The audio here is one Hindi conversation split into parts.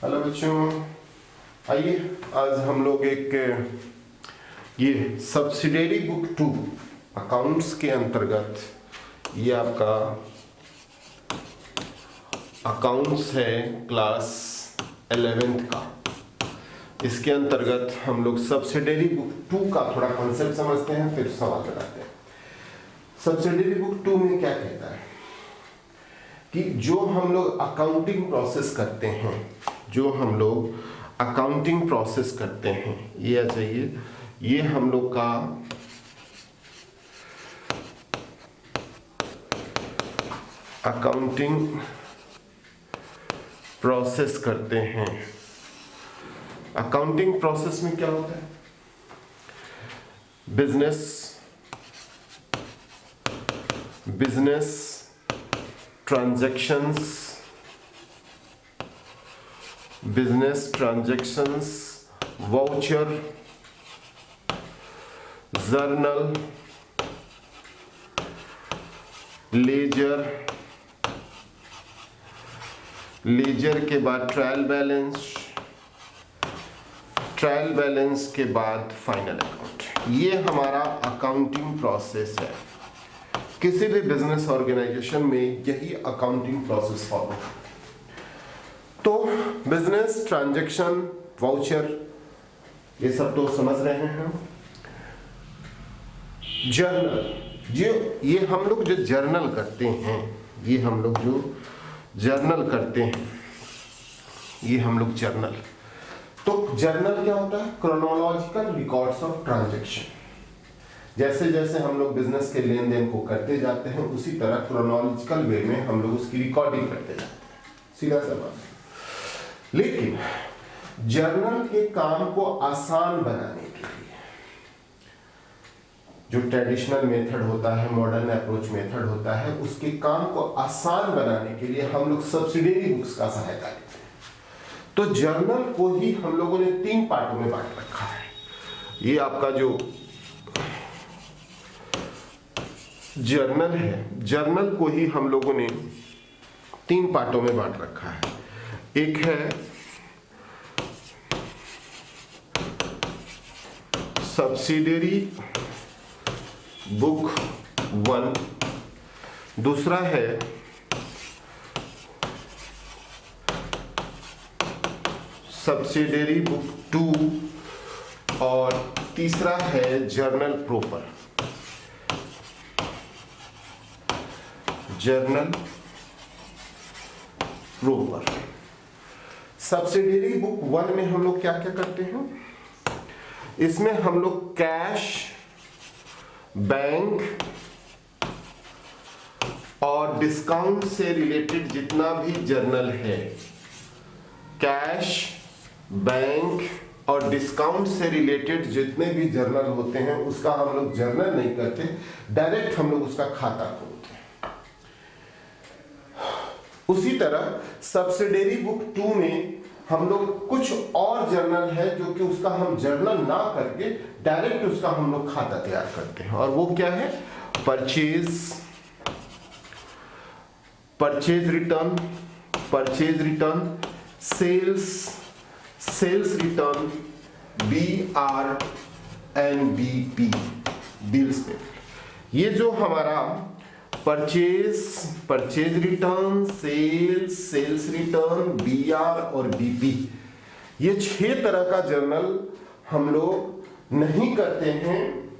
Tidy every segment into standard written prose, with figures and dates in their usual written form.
हेलो बच्चों, आइए आज हम लोग एक ये सब्सिडियरी बुक 2 अकाउंट्स के अंतर्गत ये आपका अकाउंट्स है क्लास 11th का। इसके अंतर्गत हम लोग सब्सिडियरी बुक 2 का थोड़ा कॉन्सेप्ट समझते हैं, फिर सवाल लगाते हैं। सब्सिडियरी बुक 2 में क्या कहता है कि जो हम लोग अकाउंटिंग प्रोसेस करते हैं, ये आ जाइए, ये हम लोग का अकाउंटिंग प्रोसेस करते हैं। अकाउंटिंग प्रोसेस में क्या होता है? Business transactions, voucher, journal, ledger के बाद ट्रायल बैलेंस के बाद फाइनल अकाउंट। ये हमारा अकाउंटिंग प्रोसेस है। किसी भी बिजनेस ऑर्गेनाइजेशन में यही अकाउंटिंग प्रोसेस फॉलो। तो बिजनेस ट्रांजैक्शन, वाउचर, ये सब तो समझ रहे हैं। जर्नल, ये हम लोग जो जर्नल करते हैं, ये हम लोग जर्नल। तो जर्नल क्या होता है? Chronological records of transaction. जैसे जैसे हम लोग बिजनेस के लेन देन को करते जाते हैं, उसी तरह क्रोनोलॉजिकल वे में हम लोग उसकी रिकॉर्डिंग करते जाते हैं। सीधा सा बात। लेकिन जर्नल के काम को आसान बनाने के लिए जो ट्रेडिशनल मेथड होता है, मॉडर्न अप्रोच मेथड होता है, उसके काम को आसान बनाने के लिए हम लोग सब्सिडियरी बुक्स का सहायता लेते हैं। तो जर्नल को ही हम लोगों ने 3 पार्टों में बांट रखा है। ये आपका जो जर्नल है, जर्नल को ही हम लोगों ने 3 पार्टों में बांट रखा है। एक है सब्सिडियरी बुक 1, दूसरा है सब्सिडियरी बुक 2 और तीसरा है जर्नल प्रॉपर। सब्सिडियरी बुक 1 में हम लोग क्या क्या करते हैं? इसमें हम लोग कैश, बैंक और डिस्काउंट से रिलेटेड जितना भी जर्नल है, कैश, बैंक और डिस्काउंट से रिलेटेड जितने भी जर्नल होते हैं, उसका हम लोग जर्नल नहीं करते, डायरेक्ट हम लोग उसका खाता खोलते हैं। उसी तरह सब्सिडियरी बुक 2 में हम लोग कुछ और जर्नल है जो कि उसका हम जर्नल ना करके डायरेक्ट उसका हम लोग खाता तैयार करते हैं। और वो क्या है? Purchase return, sales return, BR&BP, bills पे। ये जो हमारा purchase return, sales return, BR और BP, ये 6 तरह का जर्नल हम लोग नहीं करते हैं।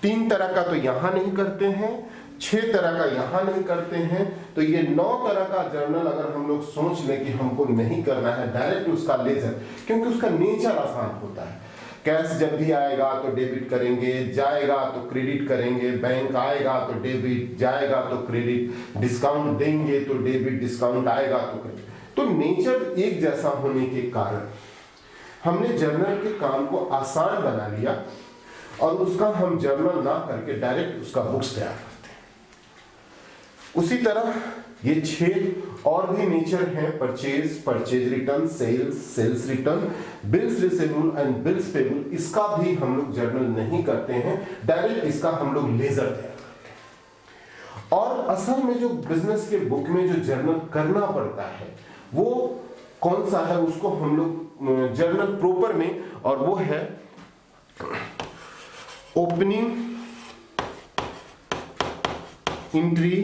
3 तरह का तो यहां नहीं करते हैं, 6 तरह का यहां नहीं करते हैं। तो ये 9 तरह का जर्नल अगर हम लोग सोच लें कि हमको नहीं करना है, डायरेक्ट उसका लेजर, क्योंकि उसका नेचर आसान होता है। कैश जब भी आएगा तो डेबिट करेंगे, जाएगा तो क्रेडिट करेंगे, बैंक आएगा तो डेबिट, जाएगा तो क्रेडिट, डिस्काउंट देंगे तो डेबिट, डिस्काउंट आएगा तो क्रेडिट। तो नेचर एक जैसा होने के कारण हमने जर्नल के काम को आसान बना लिया और उसका हम जर्नल ना करके डायरेक्ट उसका बुक्स तैयार करते हैं। उसी तरह ये 6 और भी नेचर हैं: purchase return, sales return, bills receivable and bills payable. इसका भी हम लोग जर्नल नहीं करते हैं, डायरेक्ट इसका हम लोग लेजर तैयार करते हैं। और असल में जो बिजनेस के बुक में जो जर्नल करना पड़ता है, वो कौन सा है उसको हम लोग जर्नल प्रॉपर में, और वो है opening entry,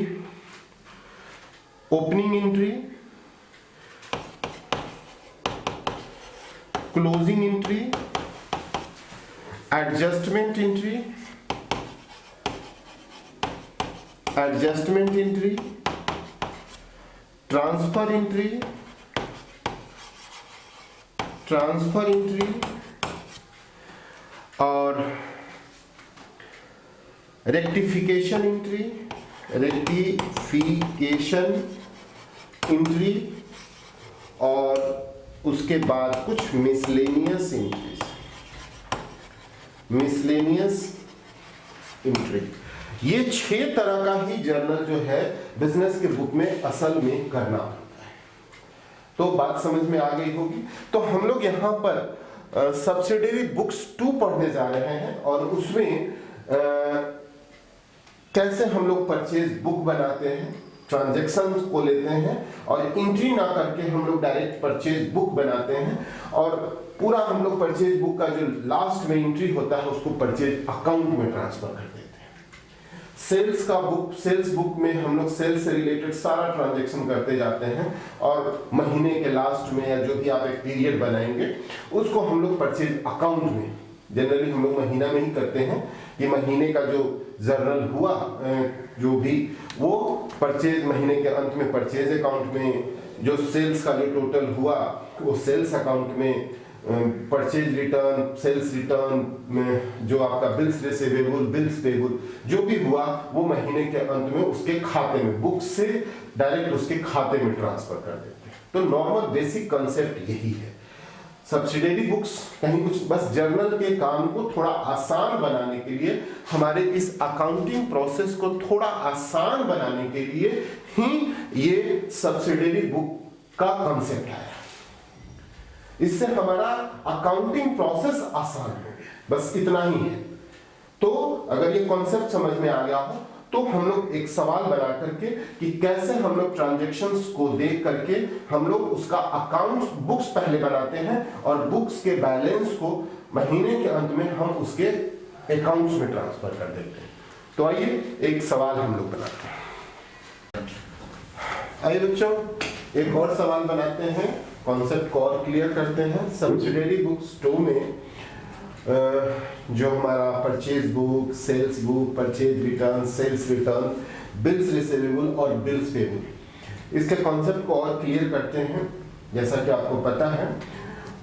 opening entry, closing entry, adjustment entry, adjustment entry, transfer entry, transfer entry, और रेक्टिफिकेशन एंट्री, रेक्टिफिकेशन एंट्री, और उसके बाद कुछ मिसलेनियस एंट्रीज, मिसलेनियस एंट्री। ये 6 तरह का ही जर्नल जो है बिजनेस के बुक में असल में करना होता है। तो बात समझ में आ गई होगी। तो हम लोग यहाँ पर सब्सिडियरी बुक्स 2 पढ़ने जा रहे हैं, और उसमें कैसे हम लोग परचेज बुक बनाते हैं, ट्रांजैक्शन को लेते हैं और एंट्री ना करके हम लोग डायरेक्ट परचेज बुक बनाते हैं, और पूरा हम लोग परचेज बुक का जो लास्ट में एंट्री होता है उसको परचेज अकाउंट में ट्रांसफर कर देते हैं। सेल्स का बुक, सेल्स बुक में हम लोग सेल्स से रिलेटेड सारा ट्रांजैक्शन करते जाते हैं, और महीने के लास्ट में या जो भी आप एक पीरियड बनाएंगे उसको हम लोग परचेज अकाउंट में, जनरली हम लोग महीना में ही करते हैं कि महीने का जो जर्नल हुआ जो भी, वो परचेज महीने के अंत में परचेज अकाउंट में, जो सेल्स का जो टोटल हुआ वो सेल्स अकाउंट में, परचेज रिटर्न, सेल्स रिटर्न में, जो आपका बिल्स रिसीवेबल, बिल्स पेबल जो भी हुआ वो महीने के अंत में उसके खाते में, बुक से डायरेक्ट उसके खाते में ट्रांसफर कर देते हैं। तो नॉर्मल बेसिक कंसेप्ट यही है। सब्सिडियरी बुक्स कहीं कुछ बस जर्नल के काम को थोड़ा आसान बनाने के लिए, हमारे इस अकाउंटिंग प्रोसेस को थोड़ा आसान बनाने के लिए ही ये सब्सिडियरी बुक का कंसेप्ट है। इससे हमारा अकाउंटिंग प्रोसेस आसान हो गया, बस इतना ही है। तो अगर ये कॉन्सेप्ट समझ में आ गया हो तो हम लोग एक सवाल बना करके कि कैसे हम लोग ट्रांजैक्शंस को देख करके हम लोग उसका अकाउंट बुक्स पहले बनाते हैं, और बुक्स के बैलेंस को महीने के अंत में हम उसके अकाउंट्स में ट्रांसफर कर देते हैं। तो आइए एक सवाल हम लोग बनाते हैं। आइए बच्चों एक और सवाल बनाते हैं, कॉन्सेप्ट को और क्लियर करते हैं। सब्सिडियरी बुक्स 2 में जो हमारा purchase book, sales book, purchase return, sales return, bills receivable और बिल्स पेबल, इसके कॉन्सेप्ट को और क्लियर करते हैं। जैसा कि आपको पता है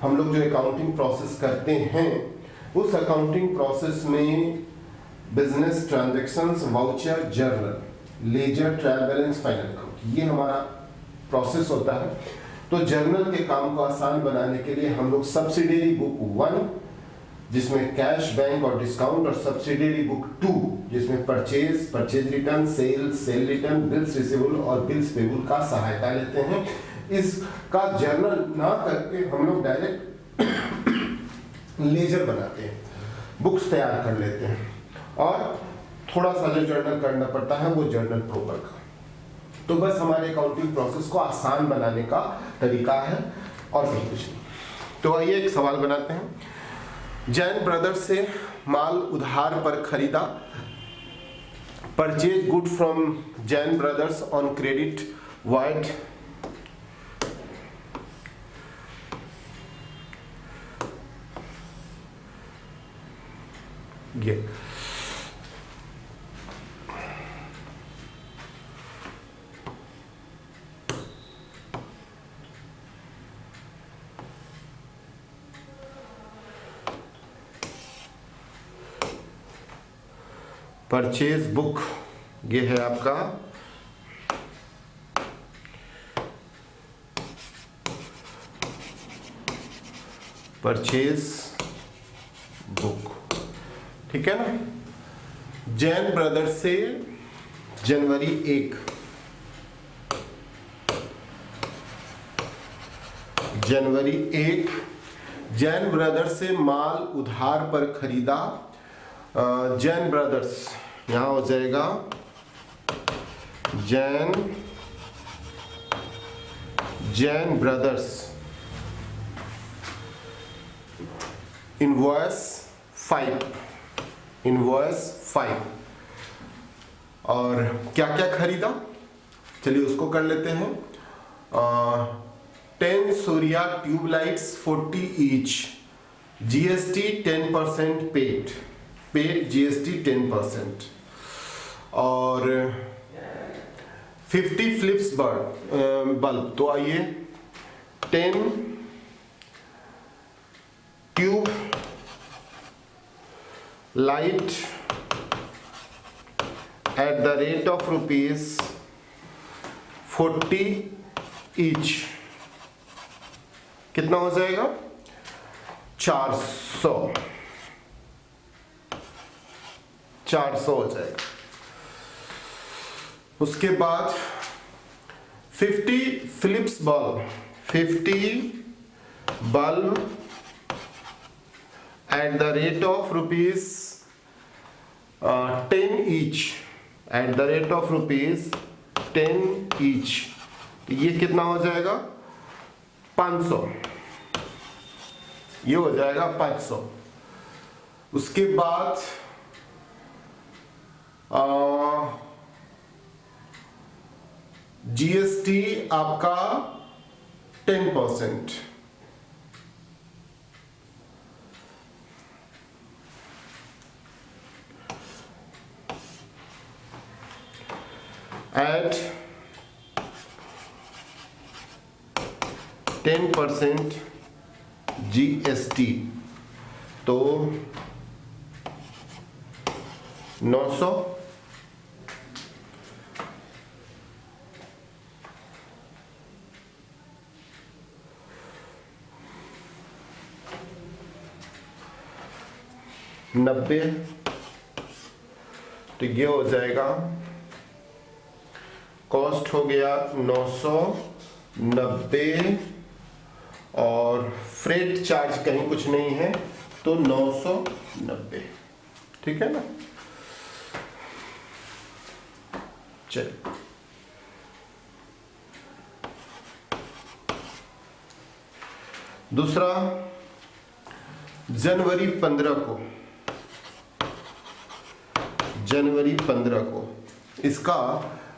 हम लोग जो अकाउंटिंग प्रोसेस करते हैं उस अकाउंटिंग प्रोसेस में business transactions, voucher, journal, ledger, trial balance, final account, ये हमारा प्रोसेस होता है। तो जर्नल के काम को आसान बनाने के लिए हम लोग सब्सिडियरी बुक 1 जिसमें कैश, बैंक और डिस्काउंट, और सब्सिडियरी बुक 2 जिसमें purchase, purchase return, sales, sale return, bills receivable और बिल्स पेबल का सहायता लेते हैं। इसका जर्नल ना करके हम लोग डायरेक्ट लेजर बनाते हैं, बुक्स तैयार कर लेते हैं, और थोड़ा सा जो जर्नल करना पड़ता है वो जर्नल प्रॉपर का। तो बस हमारे अकाउंटिंग प्रोसेस को आसान बनाने का तरीका है और कहीं कुछ नहीं। तो आइए एक सवाल बनाते हैं। जैन ब्रदर्स से माल उधार पर खरीदा, purchase good from Jain brothers on credit wide ये परचेज बुक, ये है आपका परचेज बुक, ठीक है ना। जैन ब्रदर्स से जनवरी 1, जनवरी 1 जैन ब्रदर्स से माल उधार पर खरीदा। जैन ब्रदर्स यहाँ हो जाएगा जैन ब्रदर्स इनवॉइस 5 और क्या क्या खरीदा, चलिए उसको कर लेते हैं। 10 Surya tubelights 40 each, GST 10% paid GST 10%। और 50 फ्लिप्स बल्ब, तो आइए 10 tube light at the rate of rupees 40 each, कितना हो जाएगा? 400 हो जाएगा। उसके बाद 50 Philips bulb at the rate of rupees 10 each, at the rate of rupees 10 each, ये कितना हो जाएगा? 500, ये हो जाएगा 500। उसके बाद GST आपका 10%, at 10% GST, तो 900। नब्बे, तो ये हो जाएगा, कॉस्ट हो गया 990 और फ्रेट चार्ज कहीं कुछ नहीं है तो 990, ठीक है ना। चलिए दूसरा, जनवरी 15 को इसका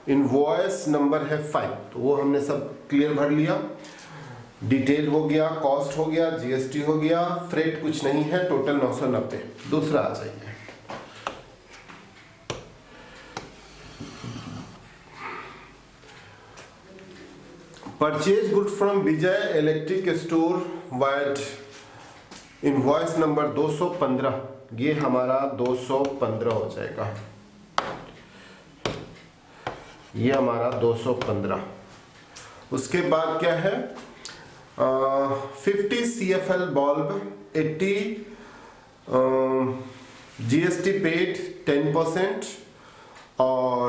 इनवॉइस नंबर है 5, तो वो हमने सब क्लियर भर लिया। डिटेल हो गया, कॉस्ट हो गया, GST हो गया, फ्रेट कुछ नहीं है, टोटल 990। दूसरा आ जाइए, purchase good from Vijay electric store white, invoice number 215, ये हमारा 215 हो जाएगा, ये हमारा 215। उसके बाद क्या है, 50 CFL बल्ब 80, GST पेड 10% और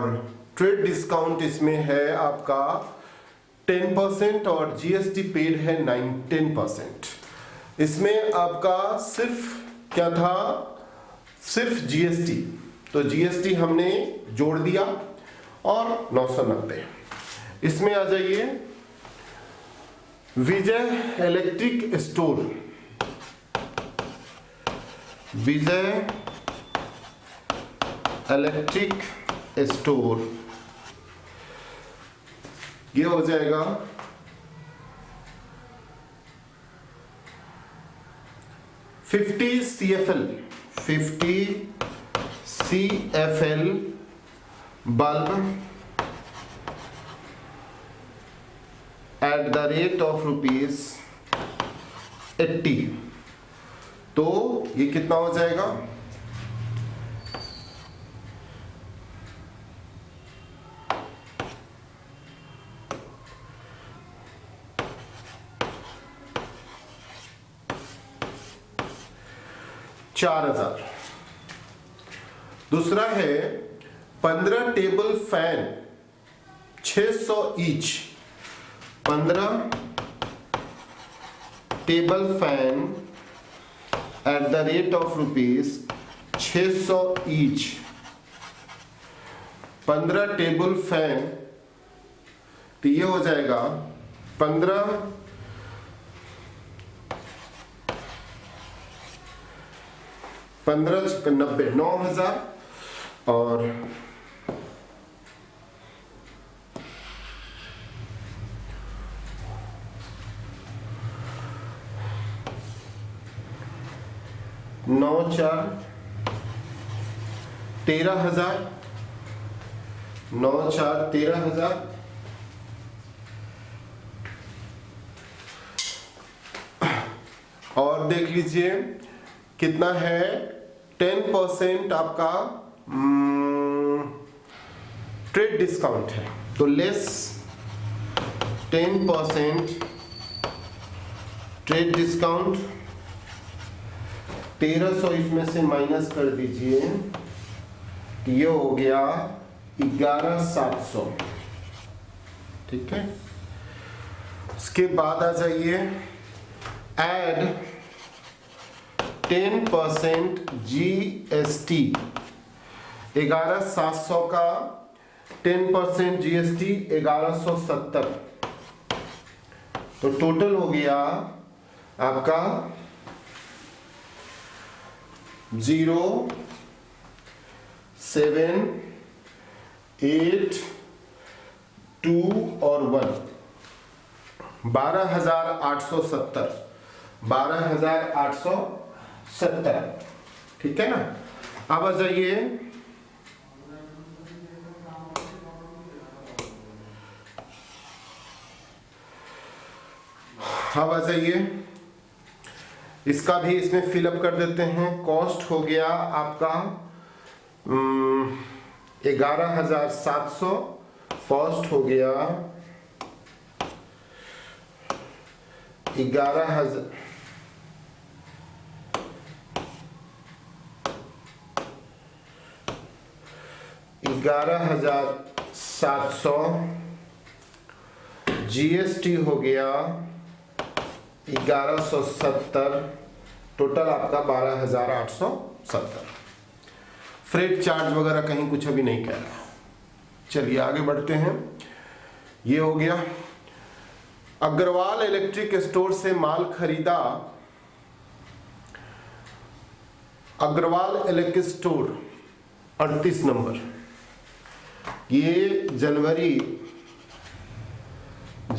ट्रेड डिस्काउंट इसमें है आपका 10% और GST पेड है 10%। इसमें आपका सिर्फ क्या था, सिर्फ GST, तो GST हमने जोड़ दिया और 990। इसमें आ जाइए, विजय इलेक्ट्रिक स्टोर, विजय इलेक्ट्रिक स्टोर, ये हो जाएगा 50 CFL bulb at the rate of rupees 80, तो ये कितना हो जाएगा, $4000। दूसरा है 15 table fan 600 each, 15 table fan eight the rate of rupees 600 each, 15 table fan, तो ये हो जाएगा 15 15 छक्के 90, 9,000 और 9×4 13,000, 9×4 13,000 और देख लीजिए कितना है, 10% आपका ट्रेड डिस्काउंट है, तो लेस 10% ट्रेड डिस्काउंट, 1300 इसमें से माइनस कर दीजिए, तो ये हो गया 11,700। ठीक है, उसके बाद आ जाइए, एड 10% GST, 11,700 का 10% GST 1170, तो टोटल हो गया आपका 0, 7, 8, 2 और 1, 12,870, 12,870। ठीक है ना। अब आ जाइए, अब आ जाइए, इसका भी इसमें फिलअप कर देते हैं। कॉस्ट हो गया आपका 11,700, कॉस्ट हो गया 11,700, GST हो गया 1170, टोटल आपका 12,870। फ्रेट चार्ज वगैरह कहीं कुछ अभी नहीं कह रहा। चलिए आगे बढ़ते हैं। ये हो गया, अग्रवाल इलेक्ट्रिक स्टोर से माल खरीदा, अग्रवाल इलेक्ट्रिक स्टोर 38 नंबर, ये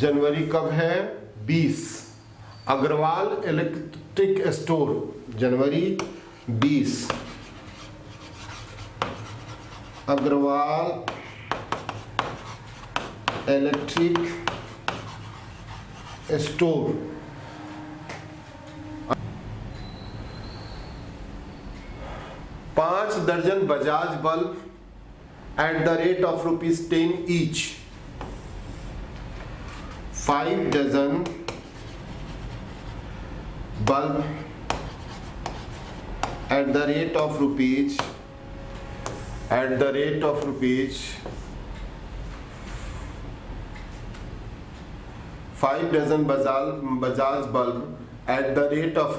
जनवरी कब है, 20, अग्रवाल इलेक्ट्रिक स्टोर जनवरी 20, अग्रवाल इलेक्ट्रिक स्टोर, 5 दर्जन Bajaj bulb at the rate of ₹10 each, 5 dozen bulb at the rate of rupees 5 dozen Bajaj bulb at the rate of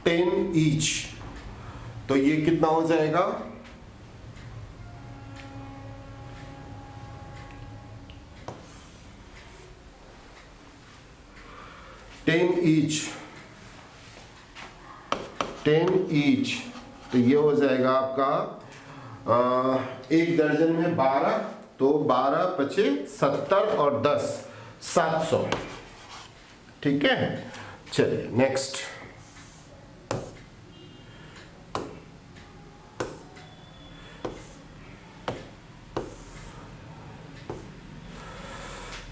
₹10 each, तो ये कितना हो जाएगा, टेन ईच, तो ये हो जाएगा आपका एक दर्जन में 12, तो 12 पचे 70 और 10 700। ठीक है, चलिए नेक्स्ट।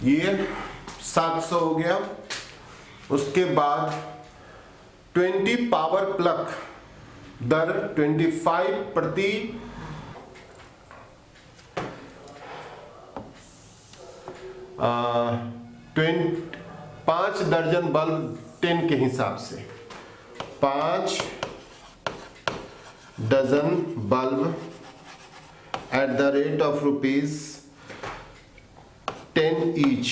ये 700 हो गया। उसके बाद 20 पावर प्लग दर 25 प्रति 5 दर्जन बल्ब 10 के हिसाब से, 5 dozen bulb at the rate of ₹10 each,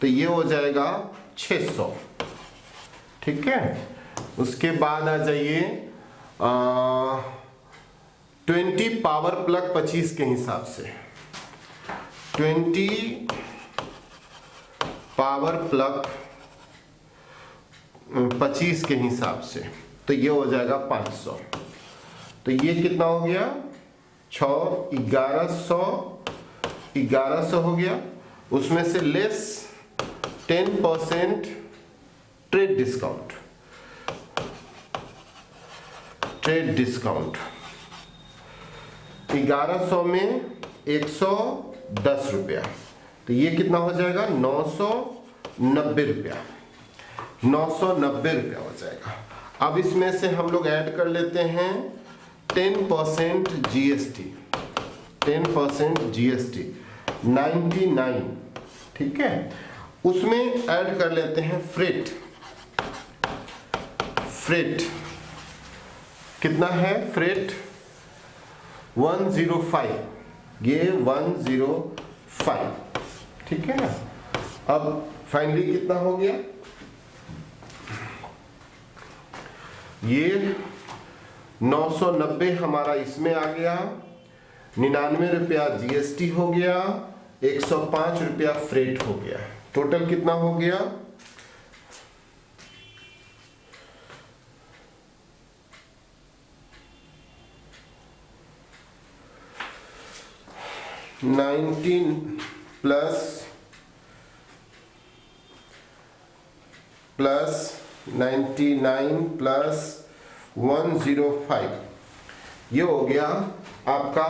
तो ये हो जाएगा 600। ठीक है, उसके बाद आ जाइए 20 पावर प्लग 25 के हिसाब से, 20 पावर प्लग 25 के हिसाब से, तो ये हो जाएगा 500। तो ये कितना हो गया 6 1100 हो गया। उसमें से लेस 10% ट्रेड डिस्काउंट, 1100 में 110 रुपया, तो ये कितना हो जाएगा 990 रुपया, 990 रुपया हो जाएगा। अब इसमें से हम लोग ऐड कर लेते हैं 10% जीएसटी, 99, ठीक है। उसमें ऐड कर लेते हैं फ्रेट कितना है फ्रेट 105, ये 105, ठीक है ना। अब फाइनली कितना हो गया, ये 990 हमारा इसमें आ गया, 99 रुपया जीएसटी हो गया, 105 रुपया फ्रेट हो गया। टोटल कितना हो गया 19 प्लस 99 प्लस 105, ये हो गया आपका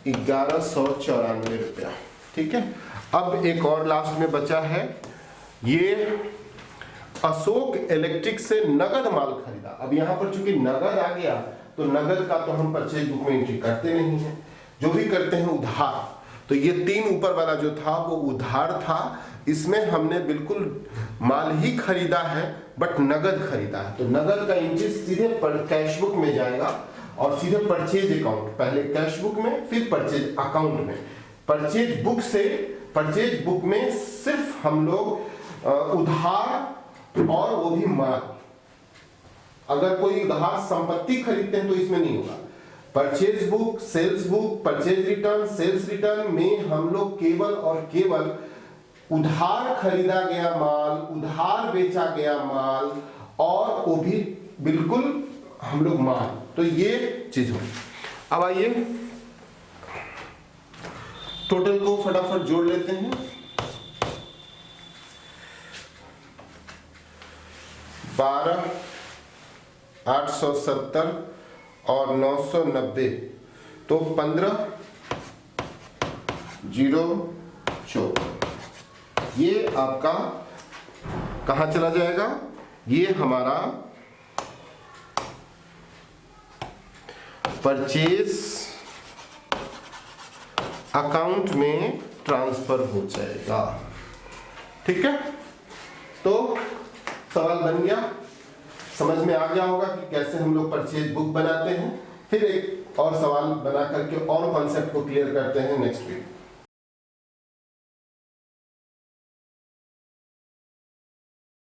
1194 रुपया, ठीक है। अब एक और लास्ट में बचा है, ये अशोक इलेक्ट्रिक से नगद माल खरीदा। अब यहाँ पर चूंकि नगद आ गया तो नगद का तो हम परचेज बुक में एंट्री करते नहीं है, जो भी करते हैं उधार। तो ये 3 ऊपर वाला जो था वो उधार था, इसमें हमने बिल्कुल माल ही खरीदा है बट नगद खरीदा है। तो नगद का एंट्री सीधे कैश बुक में जाएगा और सीधे परचेज अकाउंट, पहले कैश बुक में फिर परचेज अकाउंट में। परचेज बुक में सिर्फ हम लोग उधार और वो भी माल, अगर कोई उधार संपत्ति खरीदते हैं तो इसमें नहीं होगा। Purchase book, sales book, purchase return, sales return में हम लोग केवल और केवल उधार खरीदा गया माल, उधार बेचा गया माल और वो भी बिल्कुल हम लोग माल, तो ये चीज हो। अब आइए टोटल को फटाफट जोड़ लेते हैं। 12,870 और 990, तो 15,014, ये आपका कहां चला जाएगा, ये हमारा परचेज अकाउंट में ट्रांसफर हो जाएगा, ठीक है। तो सवाल बन गया, समझ में आ गया होगा कि कैसे हम लोग परचेज बुक बनाते हैं। फिर एक और सवाल बना करके और कॉन्सेप्ट को क्लियर करते हैं नेक्स्ट वीक।